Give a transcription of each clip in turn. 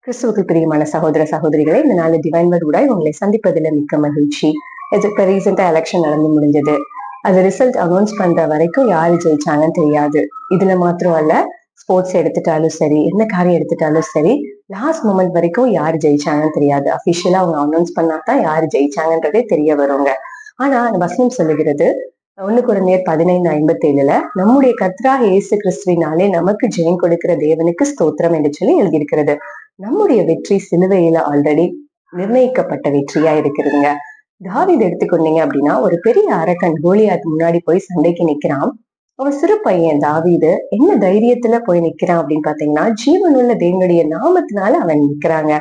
கிறிஸ்துவுக்குள் பிரியமான சகோதர சகோதரிகளை இந்த நாள் டிவைன் வேர்ட் ஊடாய் உங்களை சந்திப்பதில் மிக்க மகிழ்ச்சி. இப்ப ரீசெண்டா எலெக்ஷன் நடந்து முடிஞ்சது. அது ரிசல்ட் அனௌன்ஸ் பண்ற வரைக்கும் யாரு ஜெயிச்சாங்கன்னு தெரியாது. இதுல மாத்திரம் அல்ல, ஸ்போர்ட்ஸ் எடுத்துட்டாலும் சரி, எந்த காரியம் எடுத்துட்டாலும் சரி, லாஸ்ட் மூமெண்ட் வரைக்கும் யாரு ஜெயிச்சாங்கன்னு தெரியாது. அபிஷியலா அவங்க அனௌன்ஸ் பண்ணாதான் யாரு ஜெயிச்சாங்கன்றதே தெரிய வருங்க. ஆனா அந்த வசனம் சொல்லுகிறது, 1 கொரிந்தியர் 15:57 நம்முடைய கர்த்தராகிய இயேசு கிறிஸ்துவினாலே நமக்கு ஜெயம் கொடுக்கிற தேவனுக்கு ஸ்தோத்திரம் என்று சொல்லி எழுதியிருக்கிறது. நம்முடைய வெற்றி சிலுவையில ஆல்ரெடி நிர்ணயிக்கப்பட்ட வெற்றியா இருக்குதுங்க. தாவீது எடுத்துக்கொண்டீங்க அப்படின்னா, ஒரு பெரிய அரக்கன் கோலியாத் முன்னாடி போய் சண்டைக்கு நிக்கிறான். அவன் சிறு பையன் தாவீது என்ன தைரியத்துல போய் நிக்கிறான் அப்படின்னு பாத்தீங்கன்னா, ஜீவனுள்ள தேவனுடைய நாமத்தினால அவன் நிக்கிறாங்க.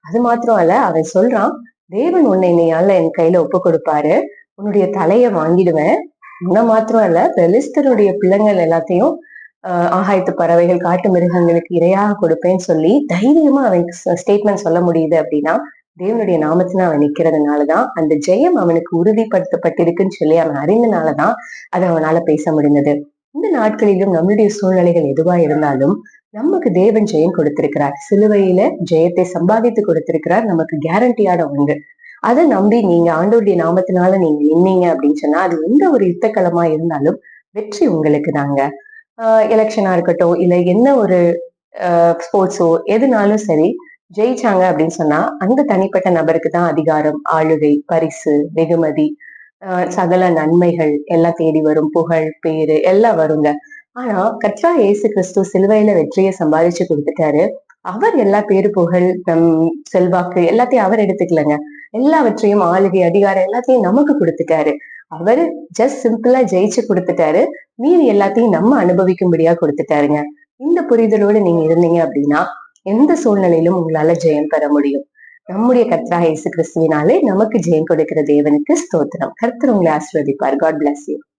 அது மாத்திரம் அல்ல, அவன் சொல்றான், தேவன் உன்னை இன்னையால என் கையில ஒப்பு கொடுப்பாரு, உன்னுடைய தலைய வாங்கிடுவேன். உன்னை மாத்திரம் அல்ல, பெலிஸ்தருடைய பிள்ளைங்கள் எல்லாத்தையும் ஆகாயத்து பறவைகள், காட்டு மிருகங்களுக்கு இரையாக கொடுப்பேன்னு சொல்லி தைரியமா அவன் ஸ்டேட்மெண்ட் சொல்ல முடியுது அப்படின்னா, தேவனுடைய நாமத்தின அவன் நிக்கிறதுனாலதான், அந்த ஜெயம் அவனுக்கு உறுதிப்படுத்தப்பட்டிருக்குன்னு சொல்லி அவன் அறிந்தனாலதான் அதை அவனால பேச முடிந்தது. இந்த நாட்களிலும் நம்மளுடைய சூழ்நிலைகள் எதுவா இருந்தாலும் நமக்கு தேவன் ஜெயம் கொடுத்திருக்கிறார். சிலுவையில ஜெயத்தை சம்பாதித்து கொடுத்திருக்கிறார். நமக்கு கேரண்டியான ஒன்று. அதை நம்பி நீங்க ஆண்டவருடைய நாமத்தினால நீங்க நின்னீங்க அப்படின்னு சொன்னா, அது எந்த ஒரு யுத்தக்களமா இருந்தாலும் வெற்றி உங்களுக்கு தாங்க. எலெக்ஷனா இருக்கட்டும், இல்ல என்ன ஒரு ஸ்போர்ட்ஸோ எதுனாலும் சரி, ஜெயிச்சாங்க அப்படின்னு சொன்னா அந்த தனிப்பட்ட நபருக்கு தான் அதிகாரம், ஆளுகை, பரிசு, வெகுமதி, சகல நன்மைகள் எல்லாம் தேடி வரும். புகழ், பேரு எல்லாம் வருங்க. ஆனா கர்த்தராகிய இயேசு கிறிஸ்து சிலுவையில வெற்றியை சம்பாதிச்சு கொடுத்துட்டாரு. அவர் எல்லா பேரு, புகழ், செல்வாக்கு எல்லாத்தையும் அவர் எடுத்துக்கலங்க. எல்லாவற்றையும், ஆளுகை, அதிகாரம் எல்லாத்தையும் நமக்கு கொடுத்துட்டாரு. அவரு ஜஸ்ட் சிம்பிளா ஜெயிச்சு கொடுத்துட்டாரு. மீறி எல்லாத்தையும் நம்ம அனுபவிக்கும்படியா கொடுத்துட்டாருங்க. இந்த புரிதலோடு நீங்க இருந்தீங்க அப்படின்னா எந்த சூழ்நிலையிலும் உங்களால ஜெயம் பெற முடியும். நம்முடைய கர்த்தராகிய இயேசு கிறிஸ்துவினாலே நமக்கு ஜெயம் கொடுக்கிற தேவனுக்கு ஸ்தோத்திரம். கர்த்தர் உங்களை ஆசீர்வதிப்பார். God bless you.